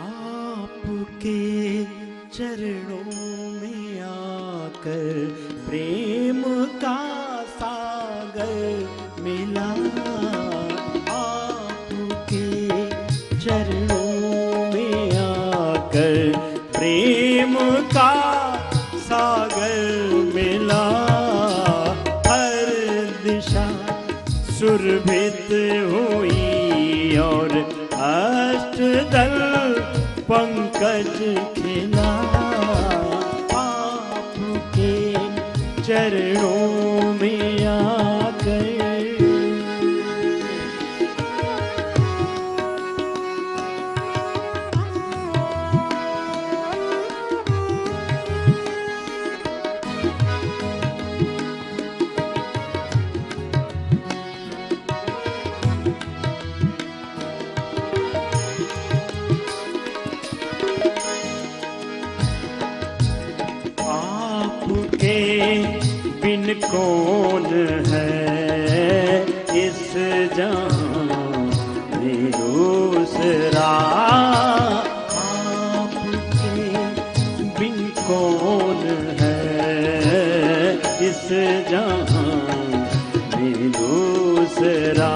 आपके चरणों में आकर प्रेम का सागर मिला। आपके चरणों में आकर प्रेम का सागर मिला। हर दिशा सुरभित हुई और अष्टदल पंकज खिला। आपके चरणों में आकर बिन कौन है इस जहां में दूसरा। आपके बिन कौन है इस जहां में दूसरा।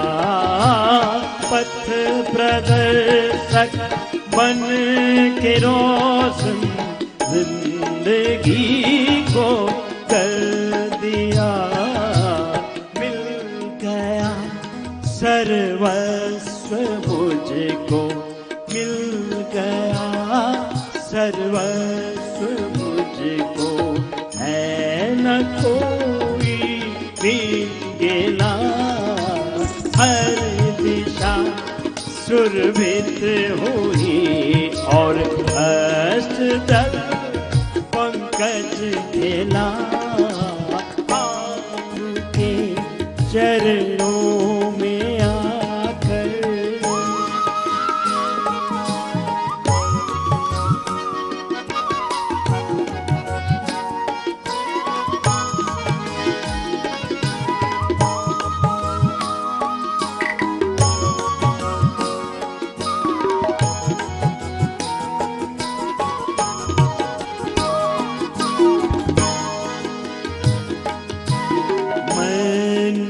पथ प्रदर्शक बन के रोशन जिंदगी को कर दिया। मिल गया सर्वस्व मुझको, मिल गया सर्वस्व मुझको। है न कोई भी गिला। हर दिशा सुरभित हुई और अष्टदल पंकज खिला। आपके चरणों में आकर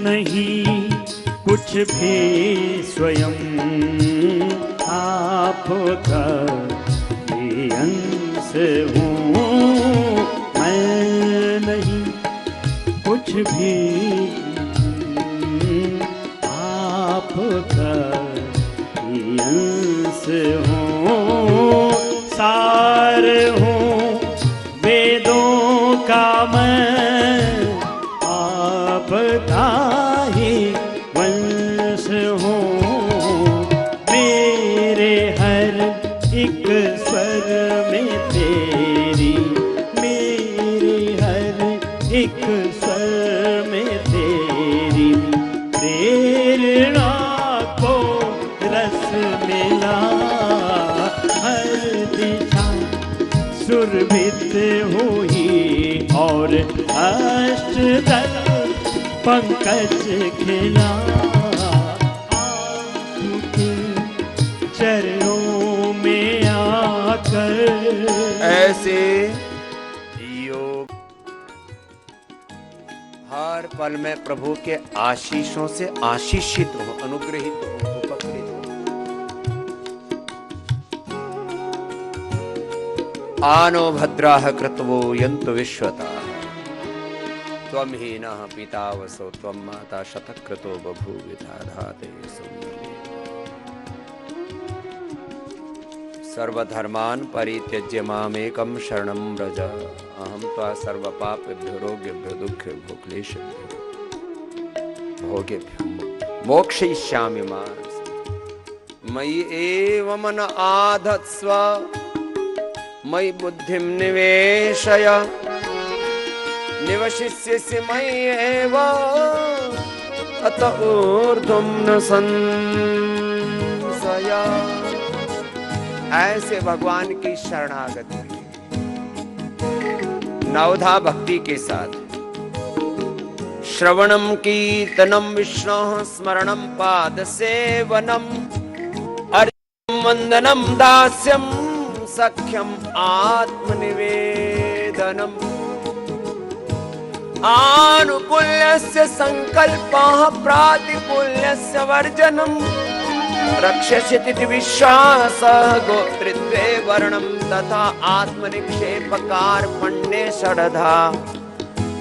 नहीं कुछ भी स्वयं आपका ही अंश हूँ। मैं नहीं कुछ भी आपका ही अंश हूँ। सार हूँ वेदों का मैं, आपका ही वंश हूँ। मेरे हर एक स्वर में तेरी, मेरे हर एक स्वर में तेरी प्रेरणा को रस मिला। हर दिशा सुरभित हुई और अष्टदल पंकज खिला। आपके चरणों में आकर ऐसे योग हर पल में प्रभु के आशीषों से आशीषित हो, अनुग्रहित हो, उपकृत हो। आनो भद्राः कृतवो यन्तु विश्वताः। त्वं ही नः पिता वसो त्वं माता शतक्रतो बभूविता धाते सुन्दरी। सर्वधर्मान् परित्यज्य मामेकं शरणं व्रज। अहं त्वा सर्वपापेभ्यो रोगेभ्यो दुःखेभ्यो क्लेशेभ्यो भोगेभ्यो मोक्षयिष्यामि मा। मयि एव मन आधत्स्व मयि बुद्धिं निवेशय। निवशिष्यसि मय्येव अत ऊर्ध्वं न संशय। ऐसे भगवान की शरणागति नवधा भक्ति के साथ श्रवणं कीर्तनं विष्णोः स्मरणं पादसेवनम् अर्घ्यं वन्दनं दास्यं सख्यम् आत्मनिवेदनम् आनुकूल्यस्य संकल्पः प्रातिकूल्यस्य वर्जनम् रक्षसिति विश्वासः गोत्रित्वे वर्णं तथा आत्मनिक्षेपकार्पण्ये षडधा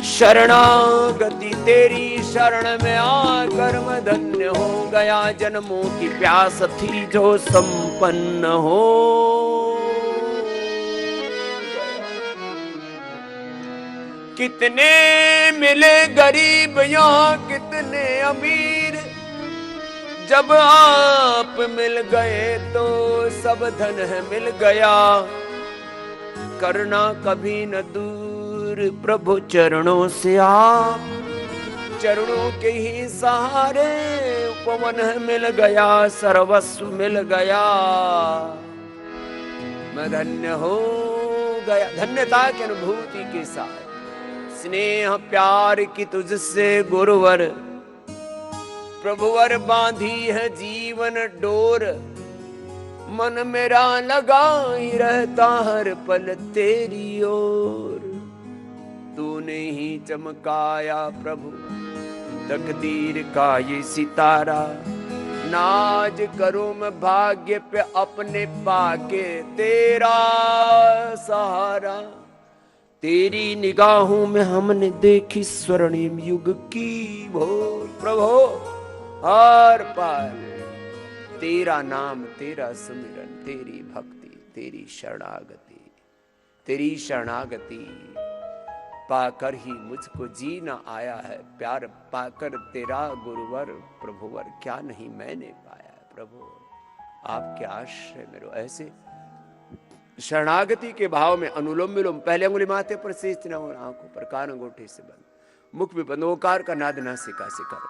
शरणागति तेरी शरण में आकर मैं धन्य हो गया जन्मों की प्यास थी जो संपन्न हो कितने मिले गरीब यहाँ कितने अमीर जब आप मिल गए तो सब धन है मिल गया करना कभी न दूर प्रभु चरणों से आप चरणों के ही सहारे उपवन है मिल गया सर्वस्व मिल गया मैं धन्य हो गया धन्यता की अनुभूति के साथ स्नेह प्यार की तुझसे गुरुवर प्रभुवर बांधी है जीवन डोर मन मेरा लगा ही रहता हर पल तेरी ओर तूने ही चमकाया प्रभु तकदीर का ये सितारा नाज करूं मैं भाग्य पे अपने पाके तेरा सहारा तेरी निगाहों में हमने देखी स्वर्णिम युग की भोर प्रभु हर पार तेरा नाम तेरा सुमिरन तेरी भक्ति तेरी शरणागति पाकर ही मुझको जीना आया है प्यार पाकर तेरा गुरुवर प्रभुवर क्या नहीं मैंने पाया प्रभु आपके आश्रय में ऐसे शरणागति के भाव में अनुलोम विलोम पहले अंगुली माथे पर शेष न हो आंखों पर कान अंगूठे से बंद मुख भी बंद ओकार का नाद नासिका से करो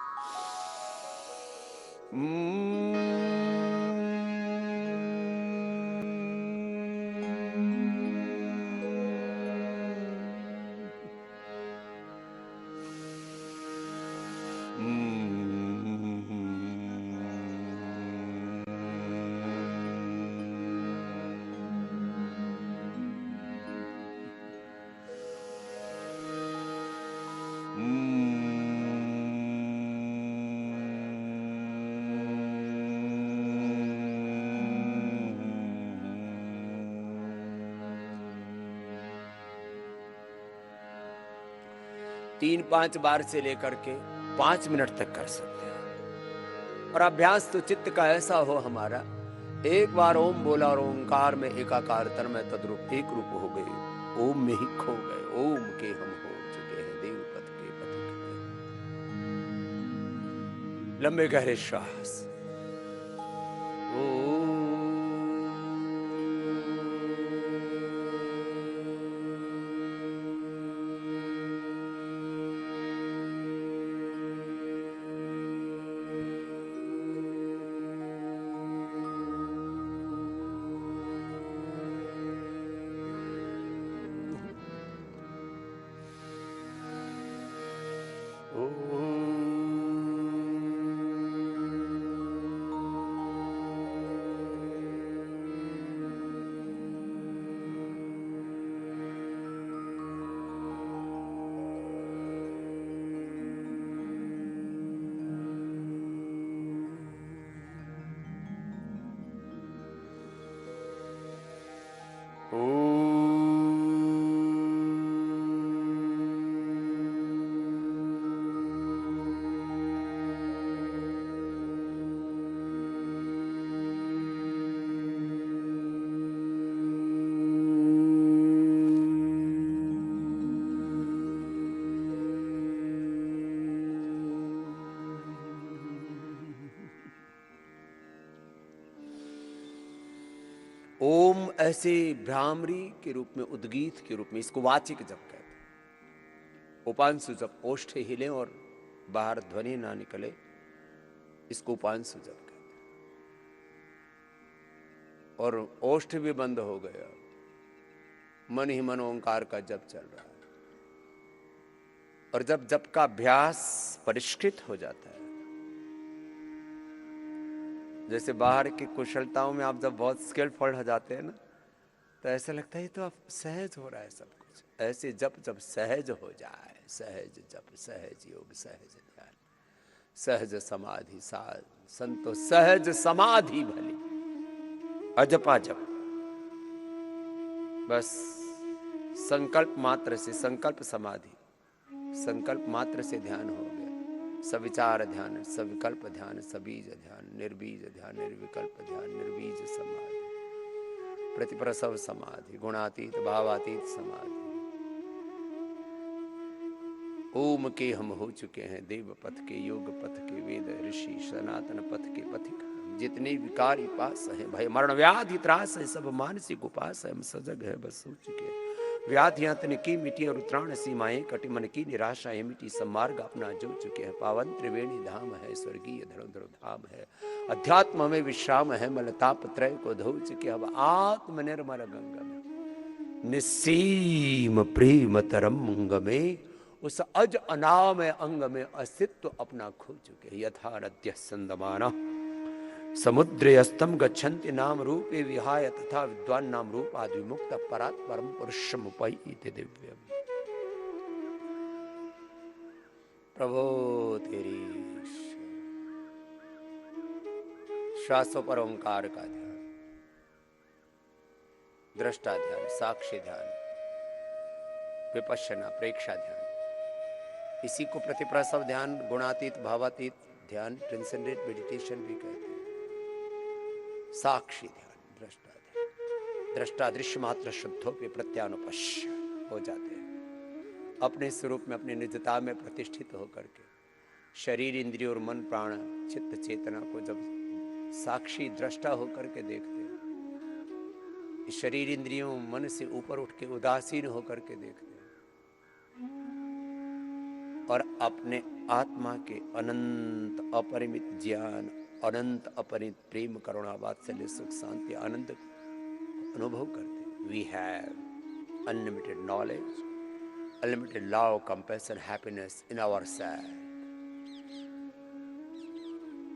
तीन पांच बार से लेकर के 5 मिनट तक कर सकते हैं और अभ्यास तो चित्त का ऐसा हो हमारा एक बार ओम बोला और ओंकार में एकाकार तन्मय तद्रूप एक रूप हो गए ओम में ही खो गए ओम के हम हो चुके हैं देवपथ के पथिक लंबे गहरे श्वास ओम ऐसे भ्रामरी के रूप में उद्गीत के रूप में इसको वाचिक जप कहते हैं उपांशु जप ओष्ठ हिले और बाहर ध्वनि ना निकले इसको उपांशु जप कहते हैं और ओष्ठ भी बंद हो गया मन ही मन ओंकार का जप चल रहा है और जब जप का अभ्यास परिष्कृत हो जाता है, जैसे बाहर की कुशलताओं में आप जब बहुत स्किलफुल हो जाते हैं ना, तो ऐसा लगता है तो अब सहज हो रहा है सब कुछ। ऐसे जब जब सहज हो जाए, सहज जप, सहज योग, सहज ध्यान, सहज समाधि, संतो सहज समाधि भली, अजपा जप। बस संकल्प मात्र से, संकल्प समाधि, संकल्प मात्र से ध्यान हो गया। सविचार ध्यान, सविकल्प ध्यान, सबीज ध्यान, निर्बीज ध्यान, निर्विकल्प ध्यान, निर्बीज समाधि, प्रतिप्रसव समाधि, गुणातीत भावातीत समाधि। ओम के हम हो चुके हैं देव पथ के, योग पथ के, वेद ऋषि सनातन पथ के पथिक। जितने विकार पास है, भय मरण व्याधि त्रास है, सब मानसिक उपास है, हम सजग है बस हो चुके हैं। व्याधियां तन की मिटी और उत्तराण सीमाएं कटी, मन की निराशाएं मिटी, सब मार्ग अपना जो चुके हैं। पावन त्रिवेणी धाम है, स्वर्गीय धरोधर धाम है, अध्यात्म में विश्राम है, मलताप त्रय को धो चुके। अब आत्म निर्मल गंगा में निस्सीम प्रेम तरंग में, उस अज अनाम अंग में अस्तित्व अपना खो चुके। यथा नद्य संदमाना समुद्रे अस्तम गच्छन्ति नाम रूपे विहाय, तथा विद्वान नाम रूप आदि मुक्त परात् परम पुरुषम उपैति दिव्यम। प्रभो तेरी श्वासों पर ओंकार का ध्यान, दृष्टा ध्यान, साक्षी ध्यान, विपश्यना प्रेक्षा ध्यान, इसी को प्रतिप्रसव ध्यान, गुणातीत भावातीत ध्यान, ट्रांसेंडेंट मेडिटेशन भी कहते हैं। साक्षी ध्यान, दृष्टा ध्यान, दृष्टा दृश्य मात्र शुद्धों पे प्रत्यानुपश्य हो जाते हैं। अपने स्वरूप में, अपनी निजता में प्रतिष्ठित होकर के शरीर, इंद्रिय और मन, प्राण, चित्त, चेतना को जब साक्षी दृष्टा होकर के देखते हैं, शरीर इंद्रियों मन से ऊपर उठ के उदासीन होकर के देखते हैं, और अपने आत्मा के अनंत अपरिमित ज्ञान, अनंत अपरिमित प्रेम, करुणा, वात्सल्य, सुख, शांति, आनंद अनुभव करते। We have unlimited knowledge, unlimited love, compassion, happiness in our self.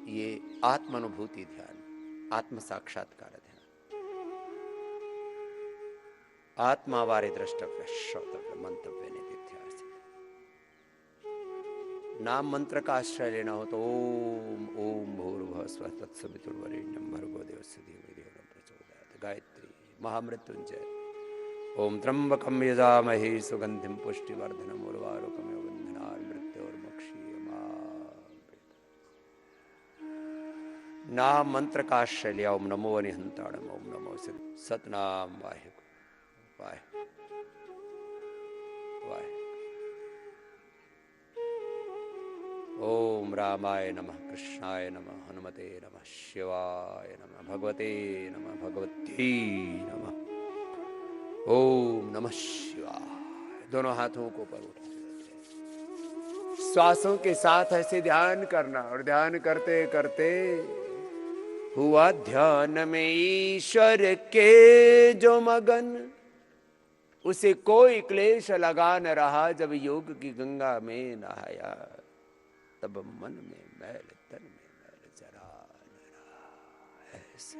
ये आत्मानुभूति ध्यान, आत्म साक्षात्कार ध्यान, आत्मा वारे द्रष्टव्य, श्रोतव्य, मंतव्य, निधिध्यासित। नाम मंत्र का आश्रय लेना हो तो ओम ओम भूर्भुवः स्वः तत्सवितुर्वरेण्यं भर्गो देवस्य धीमहि धियो यो नः प्रचोदयात्। गायत्री, महामृत्युंजय। ओम त्र्यंबकं यजामहे सुगंधिं पुष्टिवर्धनम् उर्वारुकमिव बन्धनान् मृत्योर्मुक्षीयमामृतम्। नाम मंत्र का आश्रय लिया। ओम नमो अनिहंताणम्, ओम नमो सतनाम वाहिगुरु वाहिगुरु वाहिगुरु। ओम रामाय नमः, कृष्णाय नमः, हनुमते नमः, शिवाय नमः, भगवते नमः, भगवती नमः। ओम नमः शिवाय। दोनों हाथों को ऊपर उठा लेते, श्वासों के साथ ऐसे ध्यान करना, और ध्यान करते करते हुआ ध्यान में ईश्वर के जो मगन, उसे कोई क्लेश लगा न रहा। जब योग की गंगा में नहाया, तब मन में मैल, तन में मैल जरा न रहा। ऐसे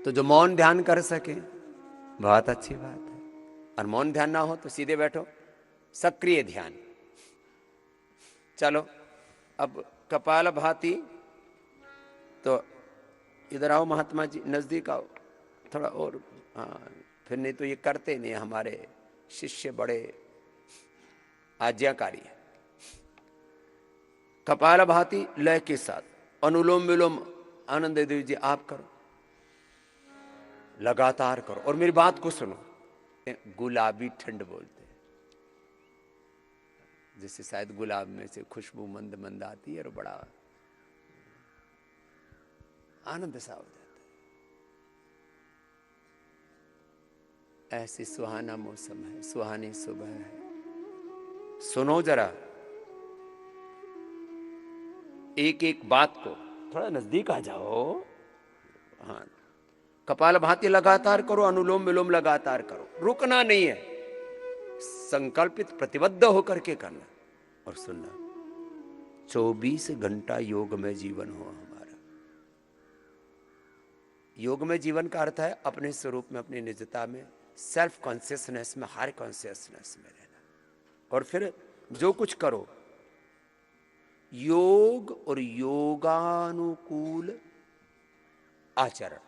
तो जो मौन ध्यान कर सके बहुत अच्छी बात है, और मौन ध्यान ना हो तो सीधे बैठो, सक्रिय ध्यान। चलो अब कपालभाति, तो इधर आओ महात्मा जी, नजदीक आओ थोड़ा और। हाँ, फिर नहीं तो ये करते नहीं, हमारे शिष्य बड़े आज्ञाकारी है। कपालभाति लय के साथ, अनुलोम विलोम आनंद देव जी आप करो, लगातार करो, और मेरी बात को सुनो। गुलाबी ठंड बोलते हैं, जैसे शायद गुलाब में से खुशबू मंद मंद आती है और बड़ा आनंद सा हो जाता है। ऐसी सुहाना मौसम है, सुहानी सुबह है। सुनो जरा एक एक बात को, थोड़ा नजदीक आ जाओ। हाँ, कपालभाति लगातार करो, अनुलोम विलोम लगातार करो, रुकना नहीं है। संकल्पित प्रतिबद्ध होकर के करना और सुनना। 24 घंटा योग में जीवन हो हमारा। योग में जीवन का अर्थ है अपने स्वरूप में, अपनी निजता में, सेल्फ कॉन्शियसनेस में, हायर कॉन्शियसनेस में रहना। और फिर जो कुछ करो योग और योगानुकूल आचरण,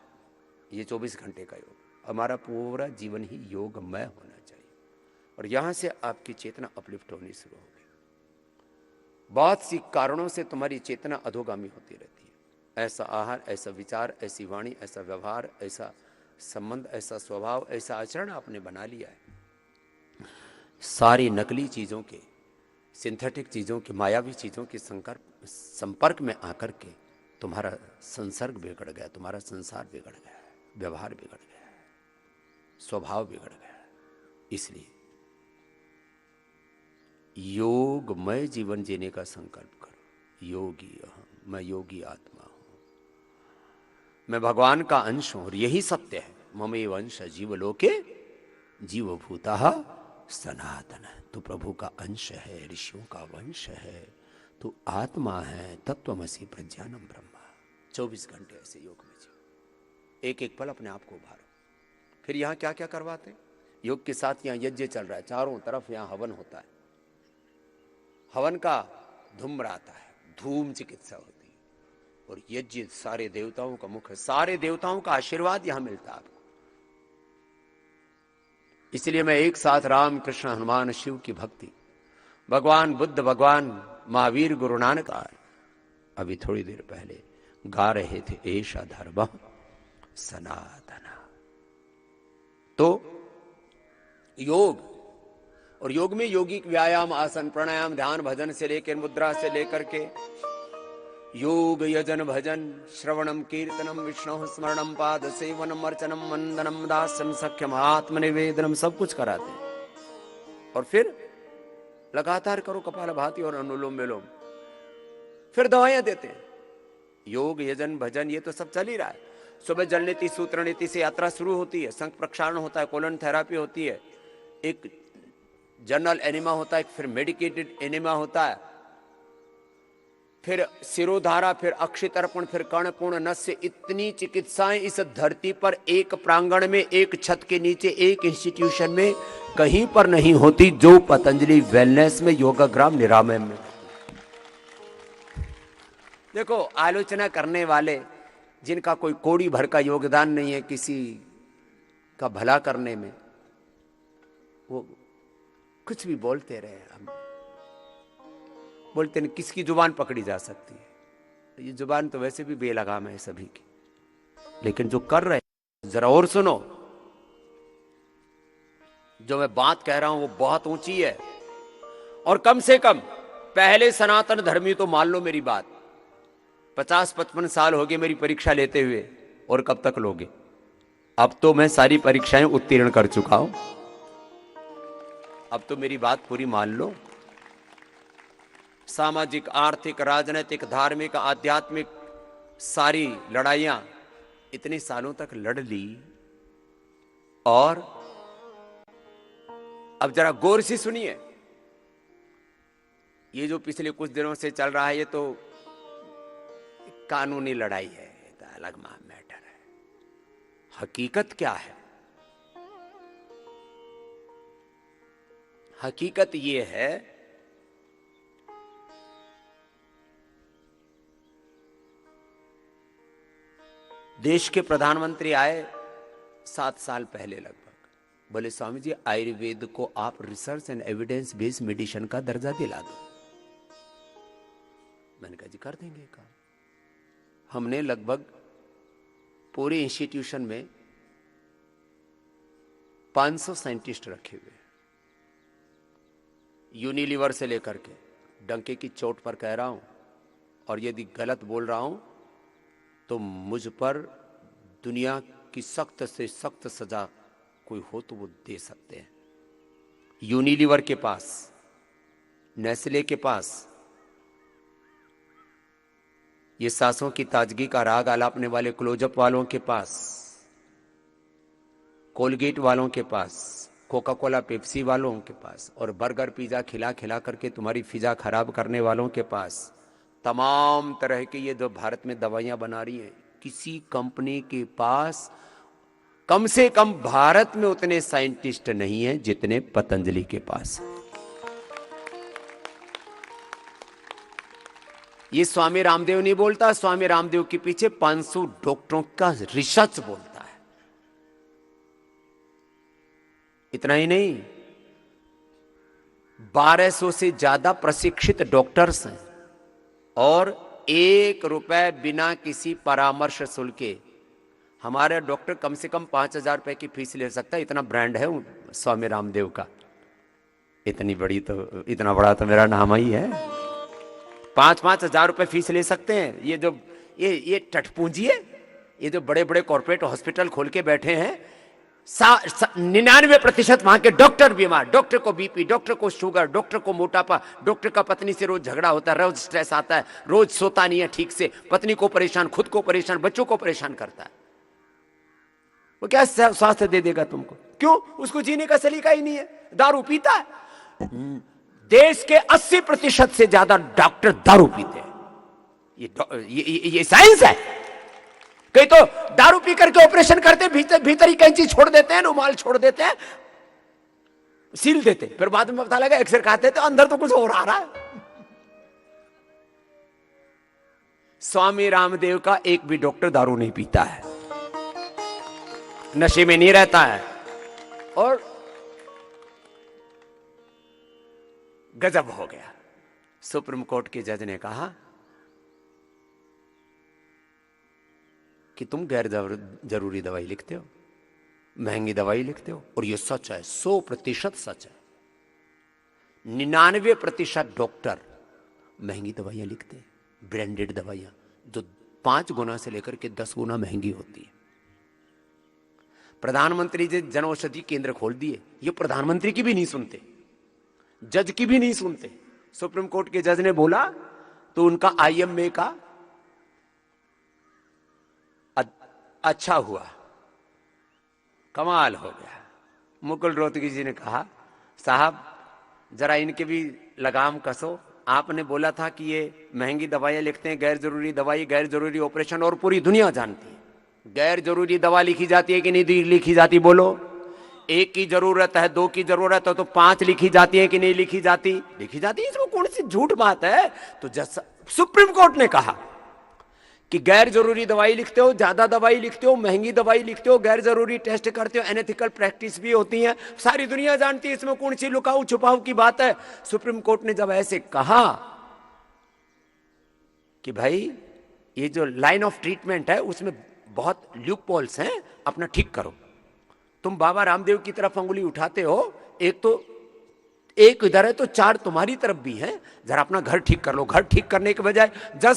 ये 24 घंटे का योग। हमारा पूरा जीवन ही योगमय होना चाहिए और यहां से आपकी चेतना अपलिफ्ट होनी शुरू होगी। बहुत सी कारणों से तुम्हारी चेतना अधोगामी होती रहती है। ऐसा आहार, ऐसा विचार, ऐसी वाणी, ऐसा व्यवहार, ऐसा संबंध, ऐसा स्वभाव, ऐसा आचरण आपने बना लिया है। सारी नकली चीजों के, सिंथेटिक चीजों के, मायावी चीजों के संपर्क में आकर के तुम्हारा संसर्ग बिगड़ गया, तुम्हारा संसार बिगड़ गया, व्यवहार बिगड़ गया, स्वभाव बिगड़ गया। इसलिए योगमय जीवन जीने का संकल्प करो। योगी अहम, मैं योगी आत्मा हूं, मैं भगवान का अंश हूं और यही सत्य है। ममेव अंश जीवलोके जीवभूतः सनातन। तू प्रभु का अंश है, ऋषियों का वंश है, तू आत्मा है, तत्वमसि प्रज्ञानम ब्रह्मा। 24 घंटे ऐसे योग में जियो, एक एक पल अपने आप को उभारो। फिर यहाँ क्या क्या करवाते हैं योग के साथ? यहाँ यज्ञ चल रहा है, चारों तरफ यहाँ हवन होता है। हवन का धूम्र आता है, धूम चिकित्सा होती है और यज्ञ सारे देवताओं का मुख है। सारे देवताओं का आशीर्वाद यहां मिलता है आपको। इसलिए मैं एक साथ राम, कृष्ण, हनुमान, शिव की भक्ति, भगवान बुद्ध, भगवान महावीर, गुरु नानक, अभी थोड़ी देर पहले गा रहे थे, ऐसा धर्म सनातन। तो योग, और योग में योगिक व्यायाम, आसन, प्राणायाम, ध्यान, भजन से लेकर, मुद्रा से लेकर के योग, यजन, भजन, श्रवणम, कीर्तनम, विष्णु स्मरणम, पाद सेवनम, अर्चनम, वंदनम, दास्यम, सख्यम, आत्मनिवेदनम, सब कुछ कराते हैं। और फिर लगातार करो कपालभाति और अनुलोम विलोम। फिर दवाइयां देते हैं। योग, यजन, भजन ये तो सब चल ही रहा है। सुबह जल नीति, सूत्र नीति से यात्रा शुरू होती है, शंख प्रक्षालन होता है, कोलन थेरापी होती है, एक जनरल एनिमा होता है, फिर मेडिकेटेड एनिमा होता है, फिर सिरोधारा, फिर अक्षितर्पण, फिर कर्णपूर्ण नस्य। इतनी चिकित्साएं इस धरती पर एक प्रांगण में, एक छत के नीचे, एक इंस्टीट्यूशन में कहीं पर नहीं होती जो पतंजलि वेलनेस में, योगाग्राम निरामय में। देखो, आलोचना करने वाले जिनका कोई कौड़ी भर का योगदान नहीं है किसी का भला करने में, वो कुछ भी बोलते रहे। हम बोलते हैं किसकी जुबान पकड़ी जा सकती है? ये जुबान तो वैसे भी बेलगाम है सभी की, लेकिन जो कर रहे हैं जरा और सुनो। जो मैं बात कह रहा हूं वो बहुत ऊंची है और कम से कम पहले सनातन धर्मी तो मान लो मेरी बात। 50-55 साल हो गए मेरी परीक्षा लेते हुए, और कब तक लोगे? अब तो मैं सारी परीक्षाएं उत्तीर्ण कर चुका हूं, अब तो मेरी बात पूरी मान लो। सामाजिक, आर्थिक, राजनीतिक, धार्मिक, आध्यात्मिक सारी लड़ाइयां इतने सालों तक लड़ ली, और अब जरा गौर से सुनिए। ये जो पिछले कुछ दिनों से चल रहा है ये तो कानूनी लड़ाई है, तो अलग मैटर है। हकीकत क्या है? हकीकत ये है देश के प्रधानमंत्री आए 7 साल पहले लगभग, बोले स्वामी जी आयुर्वेद को आप research and evidence based medicine का दर्जा दिला दो। मैंने कहा जी कर देंगे काम। हमने लगभग पूरे इंस्टीट्यूशन में 500 साइंटिस्ट रखे हुए, यूनिलीवर से लेकर के, डंके की चोट पर कह रहा हूं, और यदि गलत बोल रहा हूं तो मुझ पर दुनिया की सख्त से सख्त सजा कोई हो तो वो दे सकते हैं। यूनिलीवर के पास, नेस्ले के पास, ये सांसों की ताजगी का राग आलापने वाले क्लोजअप वालों के पास, कोलगेट वालों के पास, कोका कोला पेप्सी वालों के पास और बर्गर पिज्जा खिला खिला करके तुम्हारी फिजा खराब करने वालों के पास, तमाम तरह के ये जो भारत में दवाइयां बना रही हैं, किसी कंपनी के पास कम से कम भारत में उतने साइंटिस्ट नहीं हैं जितने पतंजलि के पास। ये स्वामी रामदेव नहीं बोलता, स्वामी रामदेव के पीछे 500 डॉक्टरों का रिसर्च बोलता है। इतना ही नहीं, 1200 से ज्यादा प्रशिक्षित डॉक्टर्स हैं और 1 रुपए बिना किसी परामर्श शुल्क के हमारे डॉक्टर कम से कम 5,000 रुपए की फीस ले सकता है। इतना ब्रांड है स्वामी रामदेव का। इतना बड़ा तो मेरा नाम ही है। 5-5 हजार रुपए फीस ले सकते हैं। ये जो ये टटपूंजी है, ये जो बड़े बड़े कॉर्पोरेट हॉस्पिटल खोल के बैठे हैं, 99% वहां के डॉक्टर बीमार, डॉक्टर को बीपी, डॉक्टर को शुगर, डॉक्टर को मोटापा, डॉक्टर का पत्नी से रोज झगड़ा होता है, रोज स्ट्रेस आता है, रोज सोता नहीं है ठीक से, पत्नी को परेशान, खुद को परेशान, बच्चों को परेशान करता है। वो क्या स्वास्थ्य दे देगा तुमको? क्यों? उसको जीने का सलीका ही नहीं है, दारू पीता है। देश के 80% से ज्यादा डॉक्टर दारू पीते हैं। ये साइंस है। कई तो दारू पी करके ऑपरेशन करते, भीतर ही कैंची छोड़ देते हैं, रुमाल छोड़ देते हैं, सील देते, फिर बाद में पता लगा एक्सरे खाते तो अंदर तो कुछ और आ रहा है। स्वामी रामदेव का एक भी डॉक्टर दारू नहीं पीता है, नशे में नहीं रहता है। और गजब हो गया, सुप्रीम कोर्ट के जज ने कहा कि तुम गैर जरूरी दवाई लिखते हो, महंगी दवाई लिखते हो। और यह सच है, 100% सच है। 99% डॉक्टर महंगी दवाइयां लिखते हैं, ब्रांडेड दवाइयां जो 5 गुना से लेकर के 10 गुना महंगी होती है। प्रधानमंत्री जी जन औषधि केंद्र खोल दिए, ये प्रधानमंत्री की भी नहीं सुनते, जज की भी नहीं सुनते। सुप्रीम कोर्ट के जज ने बोला तो उनका IMA का अच्छा हुआ, कमाल हो गया। मुकुल रोहतगी जी ने कहा, साहब जरा इनके भी लगाम कसो, आपने बोला था कि ये महंगी दवाइयां लिखते हैं, गैर जरूरी दवाई, गैर जरूरी ऑपरेशन, और पूरी दुनिया जानती है गैर जरूरी दवा लिखी जाती है कि नहीं लिखी जाती? बोलो। 1 की जरूरत है, 2 की जरूरत है तो 5 लिखी जाती है कि नहीं लिखी जाती? लिखी जाती है। इसमें कौन सी झूठ बात है? तो सुप्रीम कोर्ट ने कहा कि गैर जरूरी दवाई लिखते हो, ज्यादा दवाई लिखते हो, महंगी दवाई लिखते हो, गैर जरूरी टेस्ट करते हो, अनएथिकल प्रैक्टिस भी होती है, सारी दुनिया जानती है, इसमें कौन सी लुकाऊ छुपाऊ की बात है? सुप्रीम कोर्ट ने जब ऐसे कहा कि भाई ये जो लाइन ऑफ ट्रीटमेंट है उसमें बहुत लूपहोल्स हैं, अपना ठीक करो। तुम बाबा रामदेव की तरफ अंगुली उठाते हो, एक इधर है तो 4 तुम्हारी तरफ भी हैं, जरा अपना घर ठीक कर लो। घर ठीक करने के बजाय जज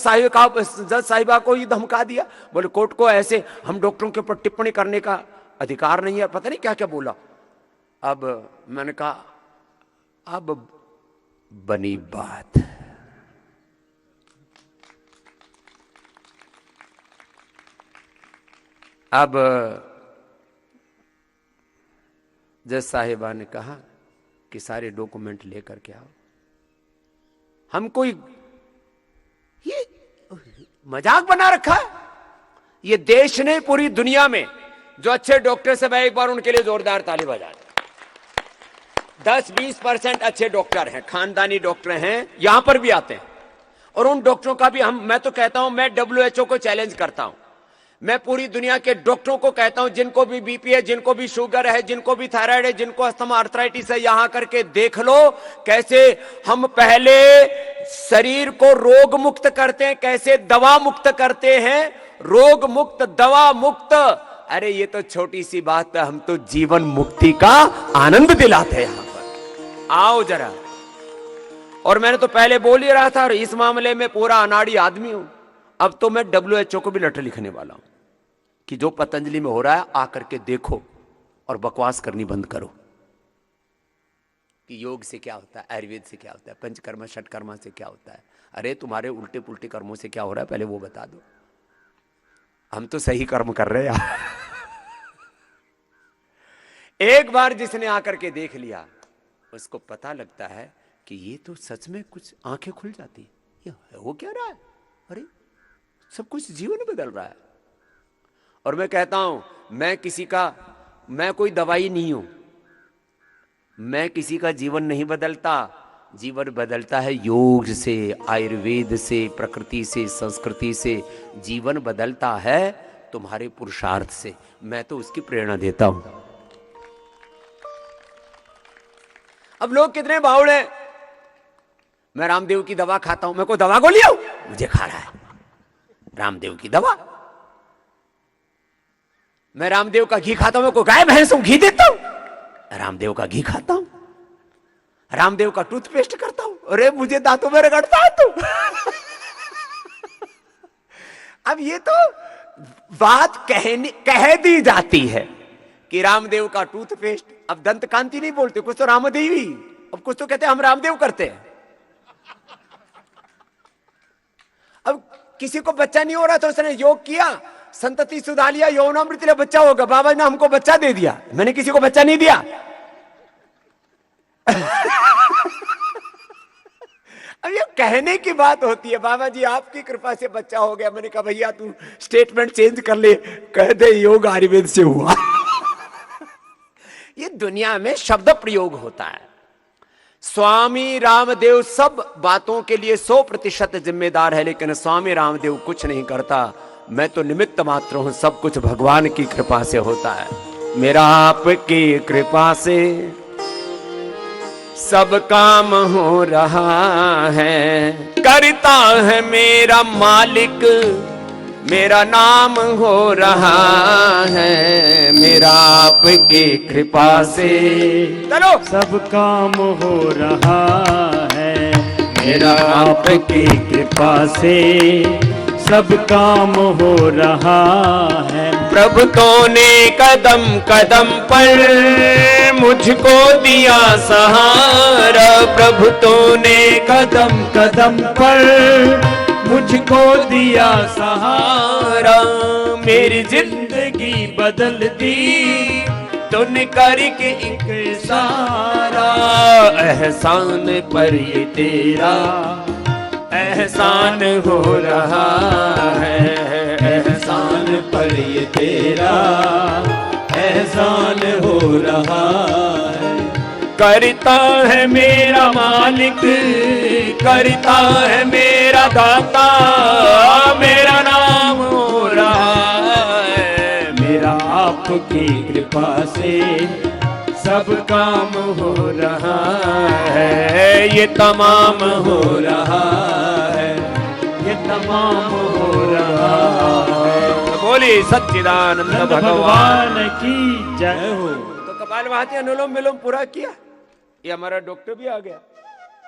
साहिबा को ही धमका दिया, बोले कोर्ट को ऐसे हम डॉक्टरों के ऊपर टिप्पणी करने का अधिकार नहीं है, पता नहीं क्या क्या बोला। अब मैंने कहा अब बनी बात। अब जज साहिबा ने कहा कि सारे डॉक्यूमेंट लेकर के आओ। हम कोई ये मजाक बना रखा है? ये देश ने पूरी दुनिया में जो अच्छे डॉक्टर से, मैं एक बार उनके लिए जोरदार ताली बजा दें। 10-20% अच्छे डॉक्टर हैं, खानदानी डॉक्टर हैं, यहां पर भी आते हैं। और उन डॉक्टरों का भी मैं तो कहता हूं, मैं WHO को चैलेंज करता हूं, मैं पूरी दुनिया के डॉक्टरों को कहता हूं, जिनको भी बीपी है, जिनको भी शुगर है, जिनको भी थायराइड है, जिनको अस्थमा आर्थराइटिस है, यहां करके देख लो कैसे हम पहले शरीर को रोग मुक्त करते हैं, कैसे दवा मुक्त करते हैं। रोग मुक्त, दवा मुक्त, अरे ये तो छोटी सी बात है, हम तो जीवन मुक्ति का आनंद दिलाते हैं यहां पर। आओ जरा। और मैंने तो पहले बोल ही रहा था, और इस मामले में पूरा अनाड़ी आदमी हूं। अब तो मैं WHO को भी लेटर लिखने वाला हूं कि जो पतंजलि में हो रहा है आकर के देखो और बकवास करनी बंद करो कि योग से क्या होता है, आयुर्वेद से क्या होता है, पंचकर्मा षटकर्मा से क्या होता है। अरे तुम्हारे उल्टे पुल्टे कर्मों से क्या हो रहा है पहले वो बता दो। हम तो सही कर्म कर रहे हैं। एक बार जिसने आकर के देख लिया उसको पता लगता है कि ये तो सच में कुछ आंखें खुल जाती है, ये हो क्या रहा है, अरे सब कुछ जीवन बदल रहा है। और मैं कहता हूं मैं कोई दवाई नहीं हूं, मैं किसी का जीवन नहीं बदलता, जीवन बदलता है योग से, आयुर्वेद से, प्रकृति से, संस्कृति से। जीवन बदलता है तुम्हारे पुरुषार्थ से। मैं तो उसकी प्रेरणा देता हूं। अब लोग कितने बावड़े, मैं रामदेव की दवा खाता हूं, मैं को दवा गोली आऊं, मुझे खा रहा है रामदेव की दवा। मैं रामदेव का घी खाता हूं, मैं को गाय भैंस हूं, घी देता हूं, रामदेव का घी खाता हूं। रामदेव का टूथपेस्ट करता हूं, अरे मुझे दांतों में रगड़ता है तू। अब ये तो बात कह दी जाती है कि रामदेव का टूथपेस्ट, अब दंत कांति नहीं बोलते, कुछ तो रामदेवी, अब कुछ तो कहते हैं हम रामदेव करते हैं। अब किसी को बच्चा नहीं हो रहा तो उसने योग किया, संतति सुधा लिया, यौनामृत लिया, बच्चा होगा, बाबा ने हमको बच्चा दे दिया, मैंने किसी को बच्चा नहीं दिया। अब ये कहने की बात होती है, बाबा जी आपकी कृपा से बच्चा हो गया। मैंने कहा भैया तू स्टेटमेंट चेंज कर ले, कह दे योग आयुर्वेद से हुआ। ये दुनिया में शब्द प्रयोग होता है। स्वामी रामदेव सब बातों के लिए 100% जिम्मेदार है, लेकिन स्वामी रामदेव कुछ नहीं करता, मैं तो निमित्त मात्र हूं, सब कुछ भगवान की कृपा से होता है। मेरा आपकी कृपा से सब काम हो रहा है, करता है मेरा मालिक, मेरा नाम हो रहा है, मेरा आपकी कृपा से चलो सब काम हो रहा है, मेरा आपकी कृपा से सब काम हो रहा है। प्रभु तूने कदम कदम पर मुझको दिया सहारा, प्रभु तूने कदम कदम पर मुझको दिया सहारा, मेरी जिंदगी बदल दी तूने करके एक सारा। एहसान पर ये तेरा एहसान हो रहा है, एहसान पर ये तेरा एहसान हो रहा है। करता है मेरा मालिक, करता है मेरा दाता, मेरा नाम हो रहा है, मेरा आपकी कृपा से सब काम हो रहा है, ये तमाम हो रहा है, ये तमाम हो रहा है। बोली सच्चिदानंद भगवान की जय हो। तो कपालभाति अनुलोम विलोम पूरा किया, ये हमारा डॉक्टर भी आ गया,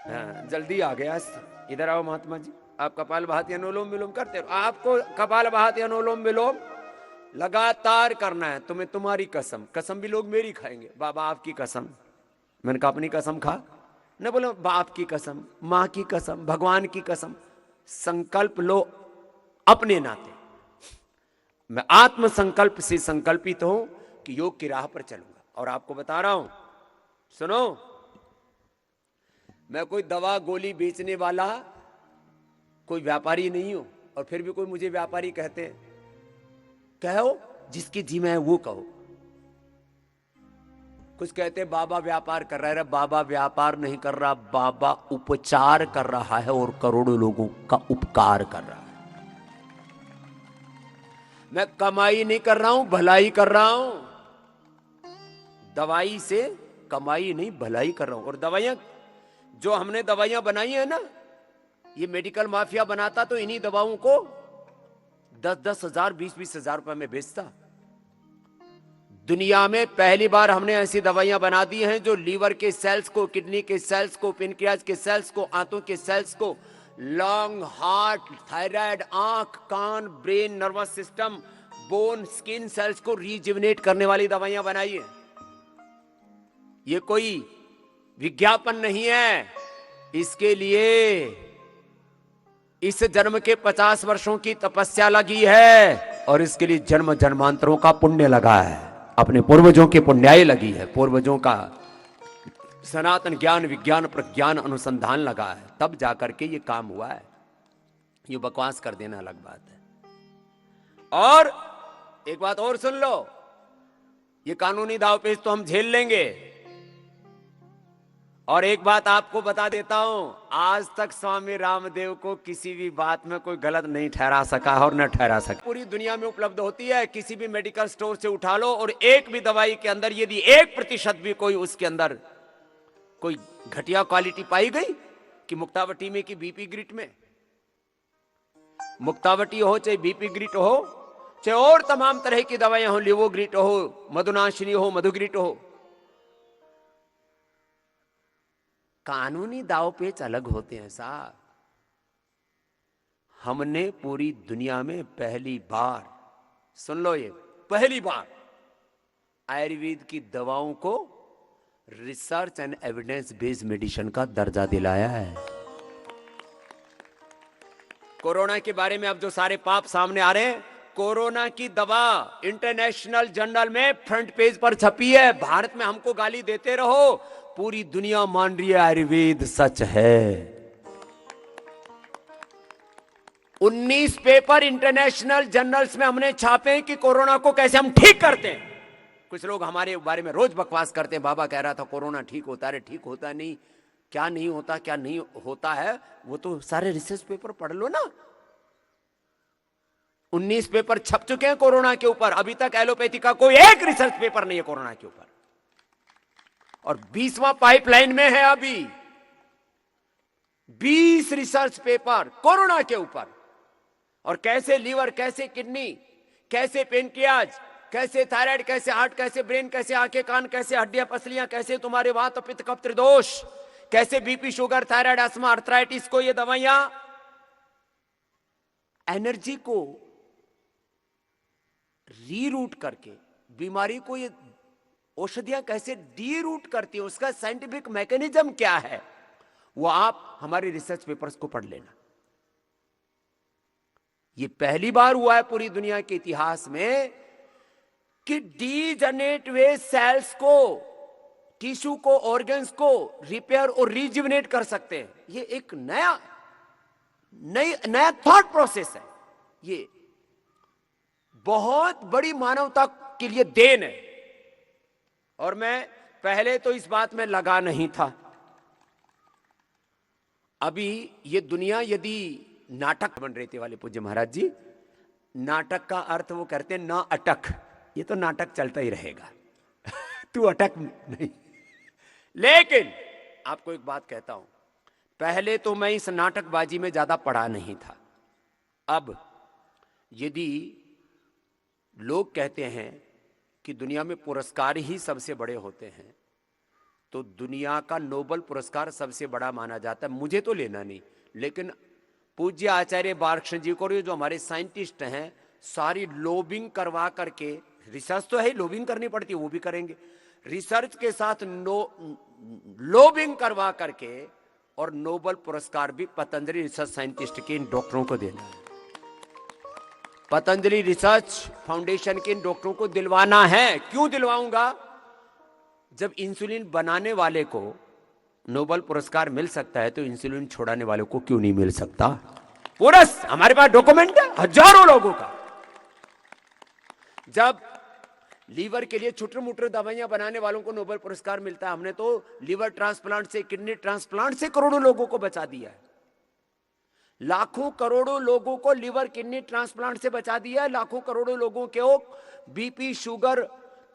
हाँ, जल्दी आ गया। इधर आओ महात्मा जी, आप कपालभाति अनुलोम विलोम करते हो। आपको कपालभाति अनुलोम विलोम लगातार करना है, तुम्हें तुम्हारी कसम, कसम भी लोग मेरी खाएंगे, बाबा आपकी कसम। मैंने कहा अपनी कसम खा, न बोलो बाप की कसम, माँ की कसम, भगवान की कसम, संकल्प लो अपने नाते। मैं आत्म संकल्प से संकल्पित हूं कि योग की राह पर चलूंगा। और आपको बता रहा हूं, सुनो, मैं कोई दवा गोली बेचने वाला कोई व्यापारी नहीं हूं, और फिर भी कोई मुझे व्यापारी कहते हैं। कहो जिसकी जी में है वो कहो। कुछ कहते हैं बाबा व्यापार कर रहा है, बाबा व्यापार नहीं कर रहा, बाबा उपचार कर रहा है और करोड़ों लोगों का उपकार कर रहा है। मैं कमाई नहीं कर रहा हूं, भलाई कर रहा हूं। दवाई से कमाई नहीं, भलाई कर रहा हूं। और दवाइयां जो हमने दवाइयां बनाई है ना, ये मेडिकल माफिया बनाता तो इन्हीं दवाओं को 10-10 हजार 20-20 हजार रुपए में बेचता। दुनिया में पहली बार हमने ऐसी दवाइयां बना दी हैं जो लीवर के सेल्स को, किडनी के सेल्स को, पेनक्रियाज के सेल्स को, आंतों के सेल्स को, लंग, हार्ट, थायराइड, आंख, कान, brain, nervous system, bone, skin cells को रीजुविनेट करने वाली दवाइयां बनाई है। ये कोई विज्ञापन नहीं है, इसके लिए इस जन्म के 50 वर्षों की तपस्या लगी है और इसके लिए जन्म जन्मांतरों का पुण्य लगा है। अपने पूर्वजों के पुण्याय लगी है, पूर्वजों का सनातन ज्ञान विज्ञान प्रज्ञान अनुसंधान लगा है, तब जाकर के ये काम हुआ है। ये बकवास कर देना अलग बात है। और एक बात और सुन लो, ये कानूनी दांवपेच तो हम झेल लेंगे। और एक बात आपको बता देता हूं, आज तक स्वामी रामदेव को किसी भी बात में कोई गलत नहीं ठहरा सका और न ठहरा सका। पूरी दुनिया में उपलब्ध होती है, किसी भी मेडिकल स्टोर से उठा लो और एक भी दवाई के अंदर यदि 1% भी कोई उसके अंदर कोई घटिया क्वालिटी पाई गई कि मुक्तावटी में कि बीपी ग्रिट में, मुक्तावटी हो चाहे बीपी ग्रिट हो चाहे और तमाम तरह की दवाइयां हो, लिवोग्रिट हो, मधुनाशिनी हो, मधुग्रिट हो, कानूनी दांवपेच अलग होते हैं साहब। हमने पूरी दुनिया में पहली बार, सुन लो ये, पहली बार आयुर्वेद की दवाओं को research and evidence based medicine का दर्जा दिलाया है। कोरोना के बारे में अब जो सारे पाप सामने आ रहे हैं, कोरोना की दवा इंटरनेशनल जर्नल में फ्रंट पेज पर छपी है। भारत में हमको गाली देते रहो, पूरी दुनिया मान रही है आयुर्वेद सच है। 19 पेपर इंटरनेशनल जर्नल्स में हमने छापे कि कोरोना को कैसे हम ठीक करते हैं। कुछ लोग हमारे बारे में रोज बकवास करते हैं, बाबा कह रहा था कोरोना ठीक होता है, ठीक होता नहीं, क्या नहीं होता क्या नहीं होता है, वो तो सारे रिसर्च पेपर पढ़ लो ना। 19 पेपर छप चुके हैं कोरोना के ऊपर, अभी तक एलोपैथी का कोई एक रिसर्च पेपर नहीं है कोरोना के ऊपर, और 20वां पाइपलाइन में है अभी 20 रिसर्च पेपर कोरोना के ऊपर। और कैसे लीवर, कैसे किडनी, कैसे पेनक्रियाज, कैसे थायराइड, कैसे हार्ट, कैसे ब्रेन, कैसे आंखें कान, कैसे हड्डियां पसलियां, कैसे तुम्हारे वात पित्त कफ त्रिदोष, कैसे BP sugar thyroid asthma arthritis को ये दवाइयां एनर्जी को रीरूट करके, बीमारी को ये औषधियां कैसे डी-रूट करती है, उसका साइंटिफिक मैकेनिज्म क्या है, वो आप हमारे रिसर्च पेपर्स को पढ़ लेना। ये पहली बार हुआ है पूरी दुनिया के इतिहास में कि डीजनरेट हुए सेल्स को, टिश्यू को, ऑर्गन्स को रिपेयर और रिजुविनेट कर सकते हैं। ये एक नया थॉट प्रोसेस है, ये बहुत बड़ी मानवता के लिए देन है। और मैं पहले तो इस बात में लगा नहीं था। अभी ये दुनिया यदि नाटक बन रहे थे वाले पूज्य महाराज जी, नाटक का अर्थ वो करते हैं ना अटक, ये तो नाटक चलता ही रहेगा तू अटक नहीं। लेकिन आपको एक बात कहता हूं, पहले तो मैं इस नाटकबाजी में ज्यादा पड़ा नहीं था। अब यदि लोग कहते हैं कि दुनिया में पुरस्कार ही सबसे बड़े होते हैं, तो दुनिया का नोबेल पुरस्कार सबसे बड़ा माना जाता है। मुझे तो लेना नहीं, लेकिन पूज्य आचार्य बालकृष्ण जी को, जो हमारे साइंटिस्ट हैं, सारी लोबिंग करवा करके, रिसर्च तो है, लोबिंग करनी पड़ती है, वो भी करेंगे, रिसर्च के साथ लोबिंग करवा करके और नोबेल पुरस्कार भी पतंजलि रिसर्च साइंटिस्ट के इन डॉक्टरों को देना है। पतंजलि रिसर्च फाउंडेशन के इन डॉक्टरों को दिलवाना है। क्यों दिलवाऊंगा? जब इंसुलिन बनाने वाले को नोबेल पुरस्कार मिल सकता है, तो इंसुलिन छोड़ाने वाले को क्यों नहीं मिल सकता? पूरा हमारे पास डॉक्यूमेंट है हजारों लोगों का। जब लीवर के लिए छुटर मुटर दवाइयां बनाने वालों को नोबेल पुरस्कार मिलता है, हमने तो लीवर ट्रांसप्लांट से, किडनी ट्रांसप्लांट से करोड़ों लोगों को बचा दिया है। लाखों करोड़ों लोगों को लीवर किडनी ट्रांसप्लांट से बचा दिया है। लाखों करोड़ों लोगों को बीपी शुगर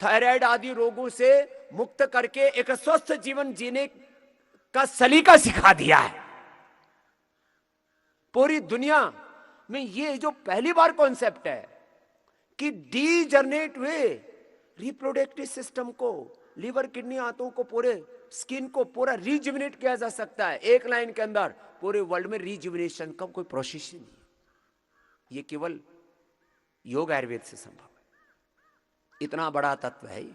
थायराइड आदि रोगों से मुक्त करके एक स्वस्थ जीवन जीने का सलीका सिखा दिया है। पूरी दुनिया में ये जो पहली बार कॉन्सेप्ट है कि डीजनरेट हुए रिप्रोडक्टिव सिस्टम को, लीवर किडनी आंतों को, पूरे स्किन को पूरा रिजुविनेट किया जा सकता है एक लाइन के अंदर। पूरे वर्ल्ड में रिजुविनेशन का कोई प्रोसेस नहीं है, ये केवल योग आयुर्वेद से संभव है। इतना बड़ा तत्व है ये।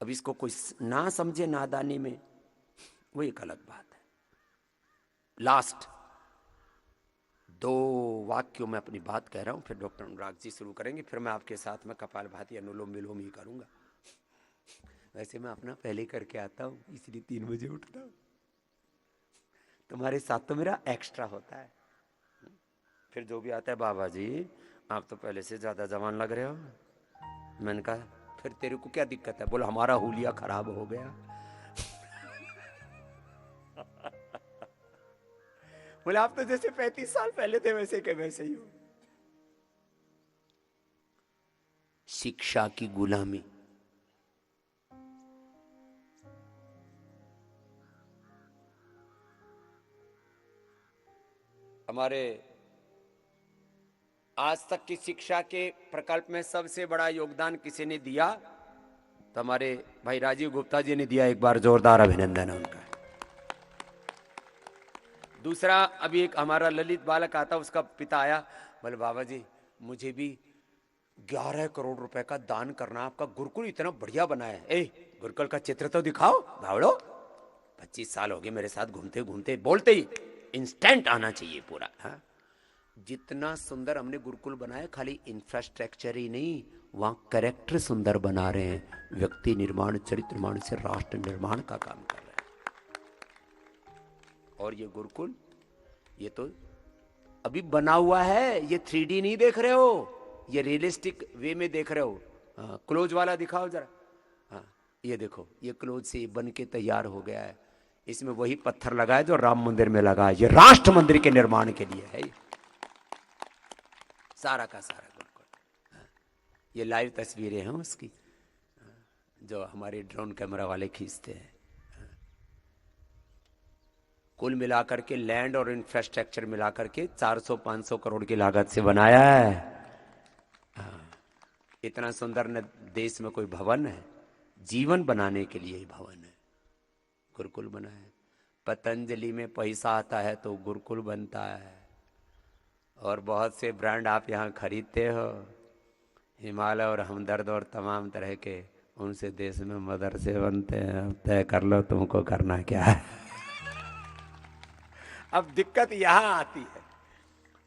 अब इसको कोई ना समझे नादानी में, वो एक अलग बात है। लास्ट 2 वाक्यों में अपनी बात कह रहा हूं, फिर डॉक्टर अनुराग जी शुरू करेंगे, फिर मैं आपके साथ में कपालभाति अनुलोम विलोम ही करूंगा। वैसे मैं अपना पहले करके आता हूँ, इसलिए 3 बजे उठता हूँ। तुम्हारे साथ तो मेरा एक्स्ट्रा होता है। फिर जो भी आता है, बाबा जी आप तो पहले से ज्यादा जवान लग रहे हो। मैंने कहा फिर तेरे को क्या दिक्कत है? बोला हमारा हुलिया खराब हो गया। बोले आप तो जैसे 35 साल पहले थे वैसे के वैसे ही हो। शिक्षा की गुलामी। हमारे आज तक की शिक्षा के प्रकल्प में सबसे बड़ा योगदान किसी ने दिया तो हमारे भाई राजीव गुप्ता जी ने दिया। एक बार जोरदार अभिनंदन है उनका। दूसरा, अभी एक हमारा ललित बालक आता, उसका पिता आया, बोले बाबा जी मुझे भी 11 करोड़ रुपए का दान करना, आपका गुरुकुल इतना बढ़िया बना है। ए गुरुकुल का चित्र तो दिखाओ भावड़ो। 25 साल हो गए मेरे साथ घूमते घूमते, बोलते ही इंस्टेंट आना चाहिए पूरा। हाँ? जितना सुंदर हमने गुरुकुल बनाया, खाली इंफ्रास्ट्रक्चर ही नहीं, वहां कैरेक्टर सुंदर बना रहे हैं। व्यक्ति निर्माण, चरित्र निर्माण से राष्ट्र निर्माण का काम कर रहे हैं। और ये गुरुकुल, ये तो अभी बना हुआ है, ये 3D नहीं देख रहे हो, ये रियलिस्टिक वे में देख रहे हो। हाँ, क्लोज वाला दिखाओ जरा। हाँ, ये देखो, ये क्लोज से बन के तैयार हो गया है। इसमें वही पत्थर लगा है जो राम मंदिर में लगा है। ये राष्ट्र मंदिर के निर्माण के लिए है। सारा का सारा गुरुकुल। ये लाइव तस्वीरें हैं उसकी, जो हमारे ड्रोन कैमरा वाले खींचते हैं। कुल मिलाकर के लैंड और इंफ्रास्ट्रक्चर मिलाकर के 400-500 करोड़ की लागत से बनाया है। इतना सुंदर न देश में कोई भवन है। जीवन बनाने के लिए ही भवन है, गुरुकुल बना है। पतंजलि में पैसा आता है तो गुरुकुल बनता है। और बहुत से ब्रांड आप यहाँ खरीदते हो, हिमालय और हमदर्द और तमाम तरह के, उनसे देश में मदरसे बनते हैं। तय कर लो तुमको करना क्या है। अब दिक्कत यहाँ आती है,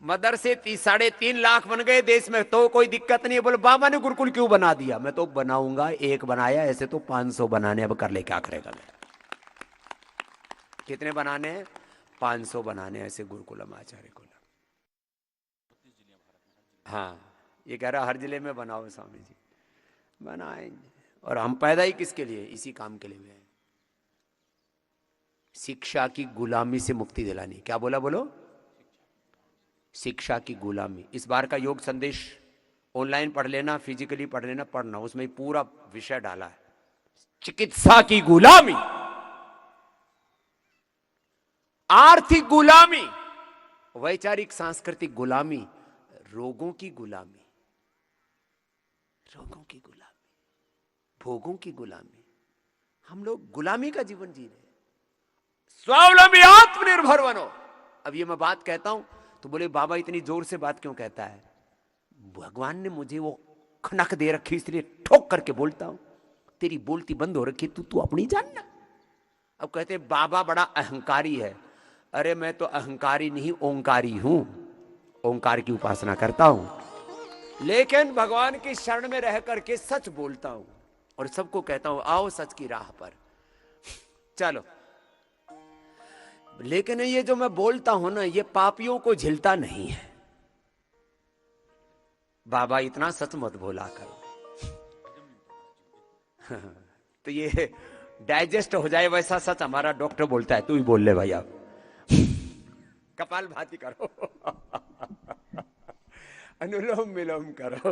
मदरसे 3.5 लाख बन गए देश में तो कोई दिक्कत नहीं है। बोले बाबा ने गुरुकुल क्यों बना दिया? मैं तो बनाऊंगा, एक बनाया, ऐसे तो 500 बनाने, अब कर ले क्या करेगा मैं। कितने बनाने हैं? 500 बनाने ऐसे गुरुकुलम आचार्य कुलम। हाँ, ये कह रहा हर जिले में बनाओ स्वामी जी। बनाएंगे। और हम पैदा ही किसके लिए? इसी काम के लिए हुए हैं, शिक्षा की गुलामी से मुक्ति दिलानी। क्या बोला? बोलो, शिक्षा की गुलामी। इस बार का योग संदेश ऑनलाइन पढ़ लेना, फिजिकली पढ़ लेना, पढ़ना, उसमें पूरा विषय डाला है। चिकित्सा की गुलामी, आर्थिक गुलामी, वैचारिक सांस्कृतिक गुलामी, रोगों की गुलामी, रोगों की गुलामी, भोगों की गुलामी। हम लोग गुलामी का जीवन जी रहे हैं। स्वावलंबी आत्मनिर्भर बनो। अब ये मैं बात कहता हूं तो बोले बाबा इतनी जोर से बात क्यों कहता है? भगवान ने मुझे वो खनक दे रखी, इसलिए ठोक करके बोलता हूं। तेरी बोलती बंद हो रखी, तू अपनी जानना। अब कहते बाबा बड़ा अहंकारी है। अरे मैं तो अहंकारी नहीं, ओंकारी हूं। ओंकार की उपासना करता हूं, लेकिन भगवान की शरण में रह करके सच बोलता हूं और सबको कहता हूं आओ सच की राह पर चलो। लेकिन ये जो मैं बोलता हूं ना, ये पापियों को झिलता नहीं है। बाबा इतना सच मत बोला करो। तो ये डाइजेस्ट हो जाए वैसा सच हमारा डॉक्टर बोलता है, तू ही बोल ले भाई। आप कपाल भाती करो, अनुलोम विलोम करो।